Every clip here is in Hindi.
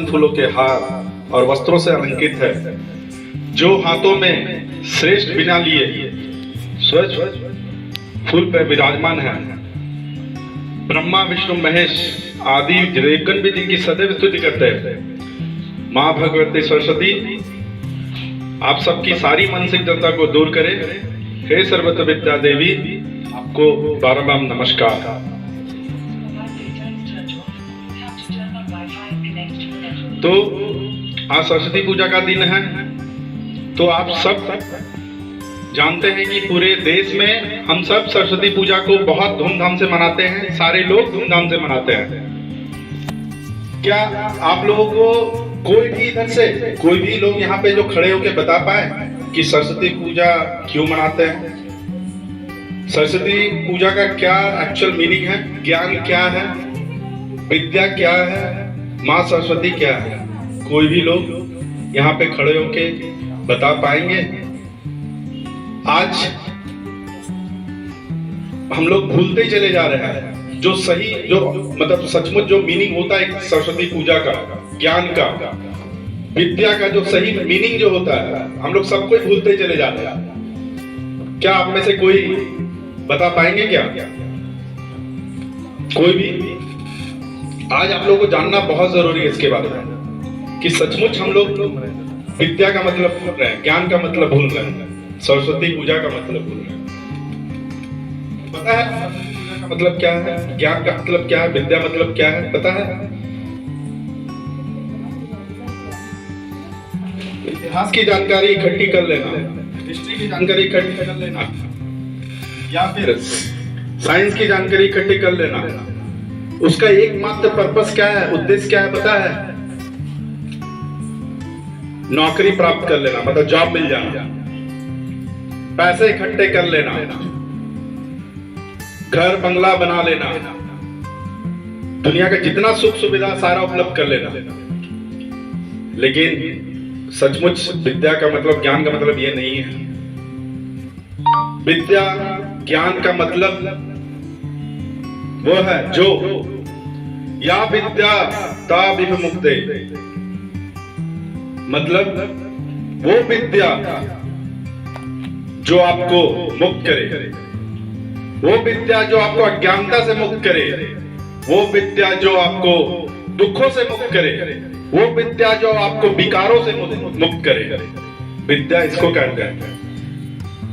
सुगंध फूलों के हार और वस्त्रों से अलंकृत है, जो हाथों में श्रेष्ठ बिना लिए स्वच्छ फूल पर विराजमान है। ब्रह्मा विष्णु महेश आदि देवगण भी जिनकी सदैव स्तुति करते हैं। माँ भगवती सरस्वती आप सबकी सारी मानसिक जड़ता को दूर करे। हे सर्वत्र विद्या देवी, आपको बारंबार नमस्कार। तो आज सरस्वती पूजा का दिन है। तो आप सब जानते हैं कि पूरे देश में हम सब सरस्वती पूजा को बहुत धूमधाम से मनाते हैं। सारे लोग धूमधाम से मनाते हैं। क्या आप लोगों को कोई भी इधर से कोई भी लोग यहाँ पे जो खड़े होके बता पाए कि सरस्वती पूजा क्यों मनाते हैं? सरस्वती पूजा का क्या एक्चुअल मीनिंग है? ज्ञान क्या है? विद्या क्या है? माँ सरस्वती क्या है? कोई भी लोग यहाँ पे खड़े होके बता पाएंगे? आज हम लोग भूलते ही चले जा रहे हैं जो सही, जो मतलब सचमुच जो मीनिंग होता है सरस्वती पूजा का, ज्ञान का, विद्या का जो सही मीनिंग जो होता है, हम लोग सबको भूलते ही चले जा रहे हैं। क्या आप में से कोई बता पाएंगे क्या? कोई भी? आज आप लोगों को जानना बहुत जरूरी है इसके बारे में कि सचमुच हम लोग विद्या का मतलब भूल रहे हैं, ज्ञान का मतलब भूल रहे हैं, सरस्वती पूजा का मतलब भूल रहे हैं। पता है मतलब क्या है? ज्ञान का मतलब क्या है? विद्या मतलब क्या है? पता है? इतिहास की जानकारी इकट्ठी कर लेना, हिस्ट्री की जानकारी इकट्ठी कर लेना, या फिर साइंस की जानकारी इकट्ठी कर लेना। उसका एकमात्र पर्पस क्या है? उद्देश्य क्या है? पता है? नौकरी प्राप्त कर लेना, मतलब जॉब मिल जाना, पैसे इकट्ठे कर लेना, घर बंगला बना लेना, दुनिया का जितना सुख सुविधा सारा उपलब्ध कर लेना। लेकिन सचमुच विद्या का मतलब, ज्ञान का मतलब ये नहीं है। विद्या ज्ञान का मतलब वो है जो या विद्या ता विमुक्ते, मतलब वो विद्या जो आपको मुक्त करे, वो विद्या जो आपको अज्ञानता से मुक्त करे, वो विद्या जो आपको दुखों से मुक्त करे, वो विद्या जो आपको विकारों से मुक्त करे। विद्या इसको कहते हैं।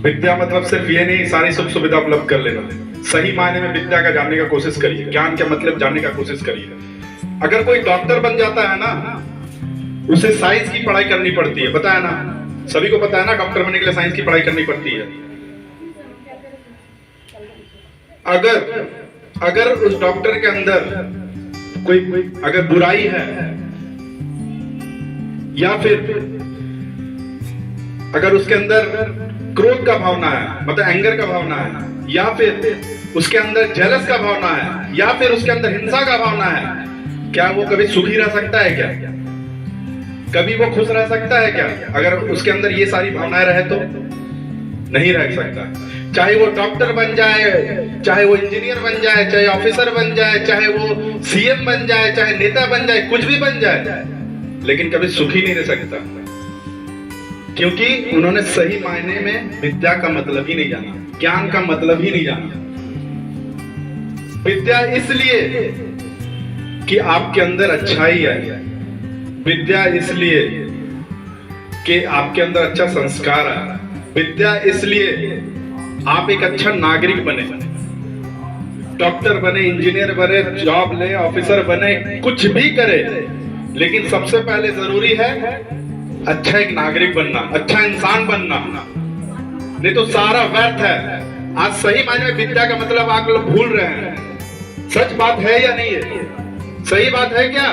विद्या मतलब सिर्फ ये नहीं सारी सुख सुविधा उपलब्ध कर लेना। सही मायने में विद्या का जानने का कोशिश करिए, ज्ञान का मतलब जानने का कोशिश करिए। अगर कोई डॉक्टर बन जाता है ना, उसे साइंस की पढ़ाई करनी पड़ती है, पता है ना? सभी को पता है ना, डॉक्टर बनने के लिए साइंस की पढ़ाई करनी पड़ती है। अगर उस डॉक्टर के अंदर कोई अगर बुराई है, या फिर अगर उसके अंदर क्रोध का भावना है, मतलब एंगर का भावना है, या फिर उसके अंदर जेलस का भावना है, या फिर उसके अंदर हिंसा का भावना है, क्या वो कभी सुखी रह सकता है? क्या कभी वो खुश रह सकता है? क्या अगर उसके अंदर ये सारी भावनाएं रहे तो नहीं रह सकता। चाहे वो डॉक्टर बन जाए, चाहे वो इंजीनियर बन जाए, चाहे ऑफिसर बन जाए, चाहे वो सीएम बन जाए, चाहे नेता बन जाए, कुछ भी बन जाए, लेकिन कभी सुखी नहीं रह सकता, क्योंकि उन्होंने सही मायने में विद्या का मतलब ही नहीं जाना, ज्ञान का मतलब ही नहीं जाना। विद्या इसलिए कि आपके अंदर अच्छाई है, विद्या इसलिए कि आपके अंदर अच्छा संस्कार है, विद्या इसलिए आप एक अच्छा नागरिक बने, डॉक्टर बने, इंजीनियर बने, जॉब ले, ऑफिसर बने, कुछ भी करे, लेकिन सबसे पहले जरूरी है अच्छा एक नागरिक बनना, अच्छा इंसान बनना, नहीं तो सारा व्यर्थ है। आज सही मायने में विद्या का मतलब आप लोग भूल रहे हैं। सच बात है या नहीं है? सही बात है क्या?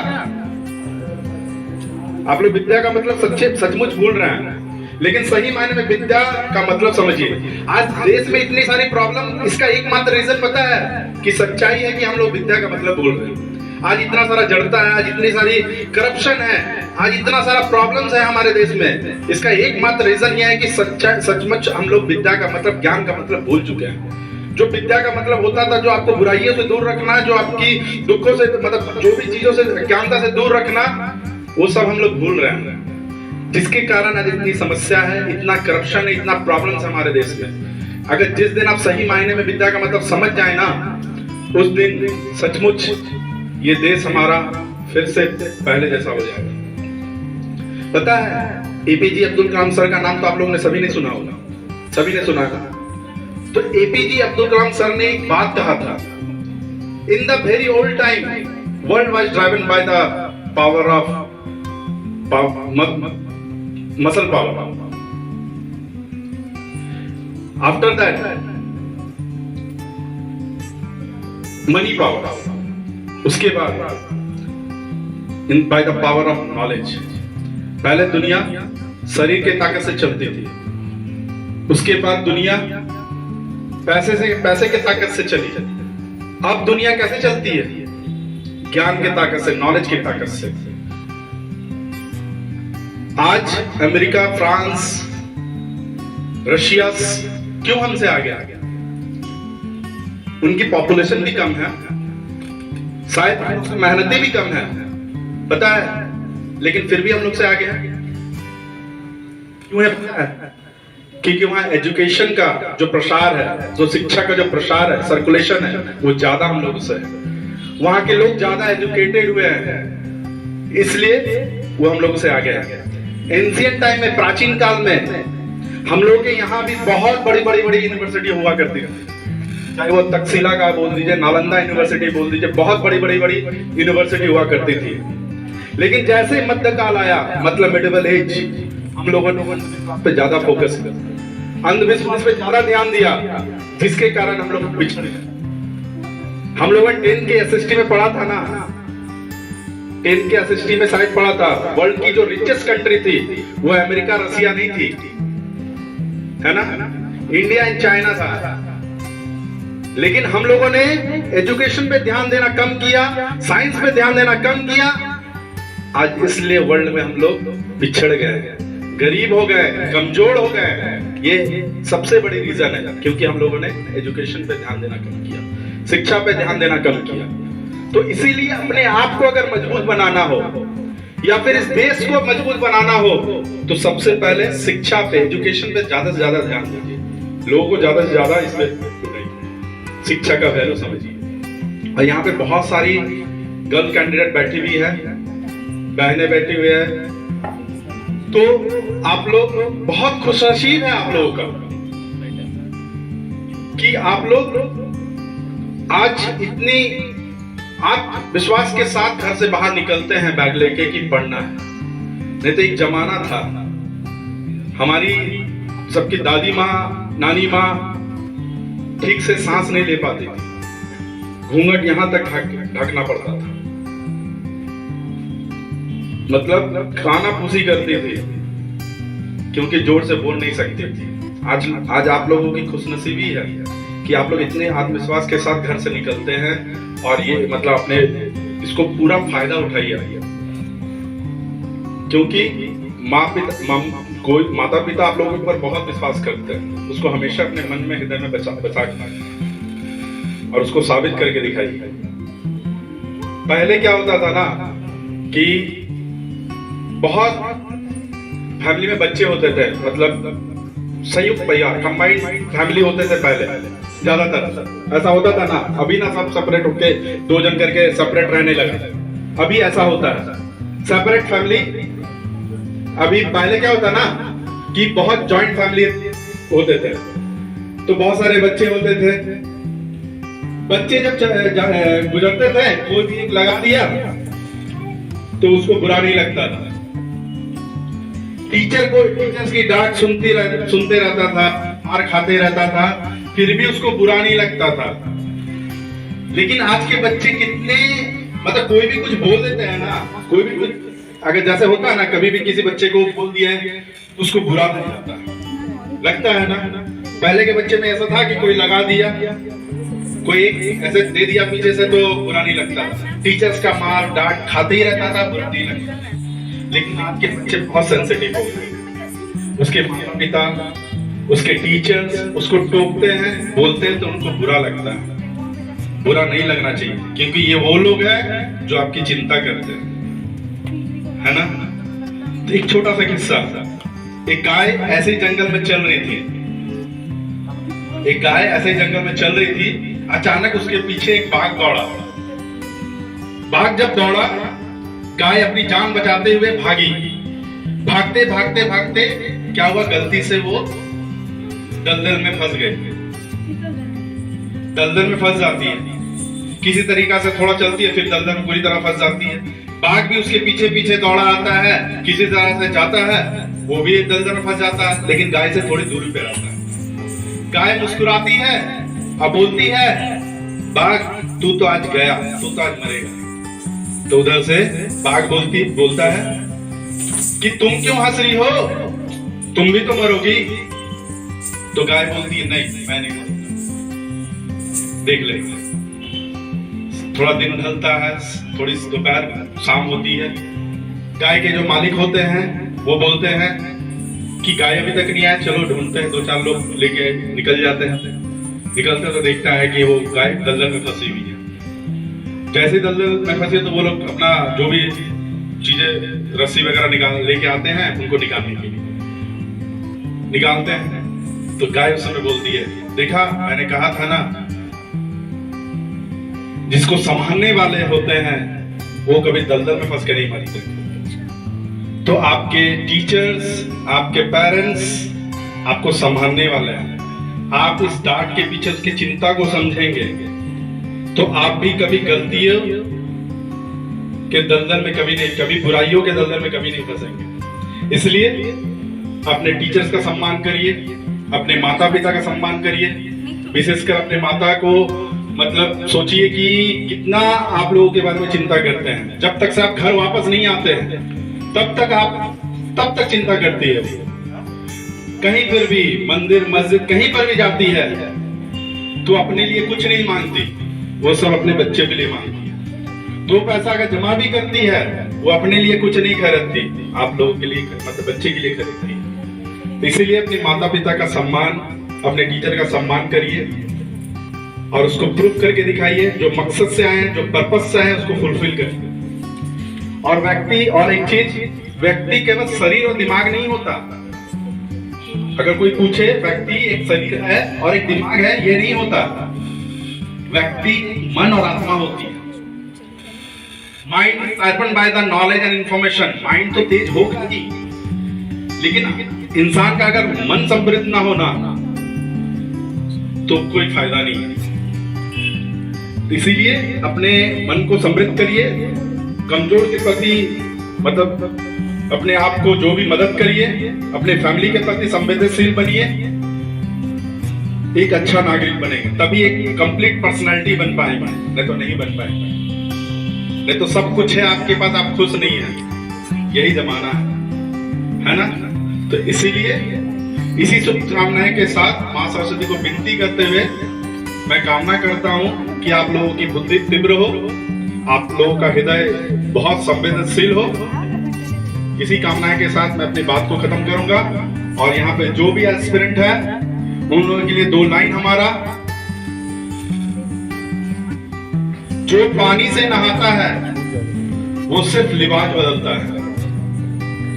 आप लोग विद्या का मतलब सचमुच भूल रहे हैं, लेकिन सही मायने में विद्या का मतलब समझिए। आज देश में इतनी सारी प्रॉब्लम, इसका एकमात्र रीजन पता है कि सच्चाई है कि हम लोग विद्या का मतलब भूल रहे हैं। आज इतना सारा जड़ता है, आज इतनी सारी करप्शन है, आज इतना सारा प्रॉब्लम्स है हमारे देश में। इसका एकमात्र रीजन यह है कि सचमुच हम लोग विद्या का मतलब, ज्ञान का मतलब भूल चुके हैं। जो विद्या का मतलब होता था, जो आपको बुराइयों से दूर रखना, जो आपकी दुखों से, मतलब जो भी चीजों से, अज्ञानता से दूर रखना, वो सब हम लोग भूल रहे हैं, जिसके कारण आज इतनी समस्या है, इतना करप्शन है, इतना प्रॉब्लम्स हमारे देश में। अगर जिस दिन आप सही मायने में विद्या का मतलब समझ जाए ना, उस दिन सचमुच ये देश हमारा फिर से पहले जैसा हो जाएगा। पता है एपीजे अब्दुल कलाम सर का नाम तो आप लोगों ने सभी ने सुना होगा, सभी ने सुना है। तो एपीजे अब्दुल कलाम सर ने एक बात कहा था, in the very old time world was driven by the power of muscle power, after that money power, उसके बाद in by the power of knowledge. पहले दुनिया शरीर के ताकत से चलती थी, उसके बाद दुनिया पैसे के ताकत से चली। अब दुनिया कैसे चलती है? ज्ञान के ताकत से, नॉलेज की ताकत से। आज अमेरिका, फ्रांस, रशिया क्यों हमसे आगे आ गया? उनकी पॉपुलेशन भी कम है, शायद मेहनतें भी कम है, पता है, लेकिन फिर भी हम लोग से आगे है। क्यों है? पता है क्योंकि वहां एजुकेशन का जो प्रसार है, जो शिक्षा का जो प्रसार है, सर्कुलेशन है, वो ज्यादा हम लोग से है। वहां के लोग ज्यादा एजुकेटेड हुए हैं, इसलिए वो हम लोग से आगे है। एंशिएंट टाइम में, प्राचीन काल में हम लोग के यहाँ भी बहुत बड़ी बड़ी बड़ी यूनिवर्सिटी हुआ करती थी, चाहे वो तक्षशिला का बोल दीजिए, नालंदा यूनिवर्सिटी बोल दीजिए, बहुत बड़ी बड़ी बड़ी यूनिवर्सिटी हुआ करती थी। लेकिन जैसे मध्यकाल आया, मतलब मिडिवल एज, हम लोगों ने पे ज्यादा फोकस किया, अंधविश्वास पे ज्यादा ध्यान दिया, जिसके कारण हम लोग पिछड़े। हम लोगों ने 10 के एसएसटी में पढ़ा था ना, 10 के एसएसटी में शायद पढ़ा था, वर्ल्ड की जो रिचेस्ट कंट्री थी वो अमेरिका, रसिया नहीं थी, है ना, इंडिया एंड चाइना था। लेकिन हम लोगों ने एजुकेशन पे ध्यान देना कम किया, साइंस पे ध्यान देना कम किया। आज इसलिए वर्ल्ड में हम लोग पिछड़ गए, गरीब हो गए, कमजोर हो गए। ये सबसे बड़ी रीजन है, क्योंकि हम लोगों ने एजुकेशन पे ध्यान देना कम किया, शिक्षा पे ध्यान देना कम किया। तो इसीलिए अपने आप को अगर मजबूत बनाना हो या फिर इस देश को मजबूत बनाना हो, तो सबसे पहले शिक्षा पे, एजुकेशन पे ज्यादा से ज्यादा ध्यान दीजिए। लोगों को ज्यादा से ज्यादा इसमें शिक्षा का वैल्यू समझिए। और यहाँ पे बहुत सारी गर्ल कैंडिडेट बैठी हुई है, बहनें बैठी हुई है, तो आप लोग बहुत खुशनसीब है आप लोगों का कि आप लोग आज इतनी आत्मविश्वास के साथ घर से बाहर निकलते हैं बैग लेके कि पढ़ना है। नहीं तो एक जमाना था, हमारी सबकी दादी माँ, नानी माँ ठीक से सांस नहीं ले पाती थी, घूंघट यहां तक ढकना पड़ता था, मतलब खाना फूसी करती थी क्योंकि जोर से बोल नहीं सकती थी। आज आप लोगों की खुशनसीबी है कि आप लोग इतने आत्मविश्वास के साथ घर से निकलते हैं और ये मतलब अपने इसको पूरा फायदा उठाइए, क्योंकि माता पिता आप लोगों के ऊपर बहुत विश्वास करते हैं। उसको हमेशा अपने मन में, हृदय में बचा के और उसको साबित करके दिखाइए। पहले क्या होता था ना कि बहुत फैमिली में बच्चे होते थे, मतलब संयुक्त परिवार, कंबाइंड फैमिली होते थे पहले, ज्यादातर ऐसा होता था ना। अभी ना सब सेपरेट होके 2 जन करके सेपरेट रहने लगे, अभी ऐसा होता है सेपरेट फैमिली। अभी पहले क्या होता ना कि बहुत जॉइंट फैमिली होते थे, तो बहुत सारे बच्चे होते थे। बच्चे जब गुजरते थे, कोई भी एक लगा दिया तो उसको बुरा नहीं लगता था। टीचर्स की डांट सुनते रहता था, मार खाते रहता था, फिर भी उसको बुरा नहीं लगता था। लेकिन आज के बच्चे कितने, मतलब कोई भी कुछ बोल देते हैं ना, कोई भी कुछ अगर जैसे होता है ना, कभी भी किसी बच्चे को बोल दिया तो उसको बुरा नहीं लगता है ना। पहले के बच्चे में ऐसा था कि कोई लगा दिया, कोई एक ऐसे दे दिया पीछे से तो बुरा नहीं लगता, टीचर्स का मार डांट खाते ही रहता था, बुरा नहीं लगता। लेकिन आज के बच्चे बहुत सेंसिटिव हो गए, उसके माता पिता, उसके टीचर्स उसको टोकते हैं, बोलते हैं तो उनको बुरा लगता है। बुरा नहीं लगना चाहिए, क्योंकि ये वो लोग हैं जो आपकी चिंता करते हैं, है ना। तो एक छोटा सा किस्सा, एक गाय ऐसे ही जंगल में चल रही थी। एक गाय ऐसे ही जंगल में चल रही थी, अचानक उसके पीछे एक बाघ दौड़ा। बाघ जब दौड़ा, गाय अपनी जान बचाते हुए भागी। भागते भागते भागते क्या हुआ, गलती से वो दलदल में फंस गए। दलदल में फंस जाती है, किसी तरीका से थोड़ा चलती है, फिर दलदल में पूरी तरह फंस जाती है। बाघ भी उसके पीछे पीछे दौड़ा आता है, किसी तरह से जाता है, वो भी दलदल में फंस जाता है, लेकिन गाय से थोड़ी दूरी पे रहता है। गाय मुस्कुराती है और बोलती है, बाघ तू तो आज गया, तू तो आज मरेगा। तो उधर से बाघ बोलता है कि तुम क्यों हंस रही हो, तुम भी तो मरोगी। तो गाय बोलती है, नहीं मैं नहीं मरूंगा, देख ले। थोड़ा दिन ढलता है, थोड़ी दोपहर शाम होती है। गाय के जो मालिक होते हैं वो बोलते हैं कि गाय अभी तक नहीं आया, चलो ढूंढते हैं। 2-4 लोग लेके निकल जाते हैं। निकलते तो देखता है कि वो गाय दलदल में फंसी हुई है। जैसे दलदल में फंसी तो वो लोग अपना जो भी चीजें, रस्सी वगैरह निकाल लेके आते हैं, उनको निकालने के लिए निकालते हैं। तो गाय उस समय बोलती है, देखा मैंने कहा था ना, जिसको संभालने वाले होते हैं वो कभी दलदल में फंस के नहीं मरते। तो आपके टीचर्स, आपके पेरेंट्स आपको संभालने वाले हैं। आप इस डांट के पीछे उसकी चिंता को समझेंगे तो आप भी कभी गलतियों के दलदल में कभी बुराइयों के दलदल में कभी नहीं फंसेंगे। इसलिए अपने टीचर्स का सम्मान करिए, अपने माता पिता का सम्मान करिए। विशेषकर अपने माता को मतलब सोचिए कि कितना आप लोगों के बारे में चिंता करते हैं। जब तक से आप घर वापस नहीं आते हैं तब तक चिंता करती है। कहीं पर भी मंदिर मस्जिद कहीं पर भी जाती है तो अपने लिए कुछ नहीं मांगती, वो सब अपने बच्चे के लिए मांगती है। 2 पैसा अगर जमा भी करती है वो अपने लिए कुछ नहीं खरीदती, आप लोगों के लिए मतलब बच्चे के लिए खरीदती है। इसीलिए अपने माता पिता का सम्मान, अपने टीचर का सम्मान करिए और उसको प्रूफ करके दिखाइए। जो मकसद से आए हैं, जो पर्पस से आए हैं, उसको फुलफिल करिए। और एक चीज, व्यक्ति केवल शरीर और दिमाग नहीं होता। अगर कोई पूछे व्यक्ति एक शरीर है और एक दिमाग है, ये नहीं होता। व्यक्ति मन और आत्मा होती है। Mind sharpen by the knowledge and information. Mind तो तेज होगा ही, लेकिन इंसान का अगर मन समृद्ध ना होना तो कोई फायदा नहीं है। इसीलिए अपने मन को समृद्ध करिए, कमजोर के प्रति मतलब अपने आप को जो भी मदद करिए, अपने फैमिली के प्रति संवेदनशील बनिए, एक अच्छा नागरिक बनेंगे, तभी एक कंप्लीट पर्सनालिटी बन पाएंगे, नहीं तो नहीं बन पाएंगे। नहीं तो सब कुछ है आपके पास, आप खुश नहीं है, यही जमाना है ना। तो इसीलिए इसी शुभकामनाएं के साथ मां सरस्वती को विनती करते हुए मैं कामना करता हूं कि आप लोगों की बुद्धि तीव्र हो, आप लोगों का हृदय बहुत संवेदनशील हो। इसी कामना के साथ मैं अपनी बात को खत्म करूंगा। और यहाँ पे जो भी एस्पिरेंट है उन लोगों के लिए 2 लाइन हमारा, जो पानी से नहाता है वो सिर्फ लिबास बदलता है।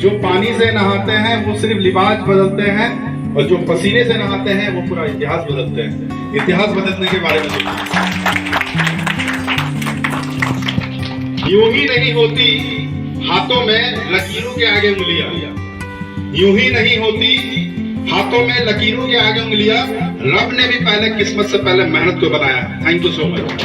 जो पानी से नहाते हैं वो सिर्फ लिबास बदलते हैं, और जो पसीने से नहाते हैं वो पूरा इतिहास बदलते हैं। इतिहास बदलने के बारे में यूं ही नहीं होती हाथों में लकीरों के आगे उंगलियां, यूं ही नहीं होती हाथों में लकीरों के आगे उंगलियां। रब ने भी पहले किस्मत से पहले मेहनत को बनाया। Thank you so much.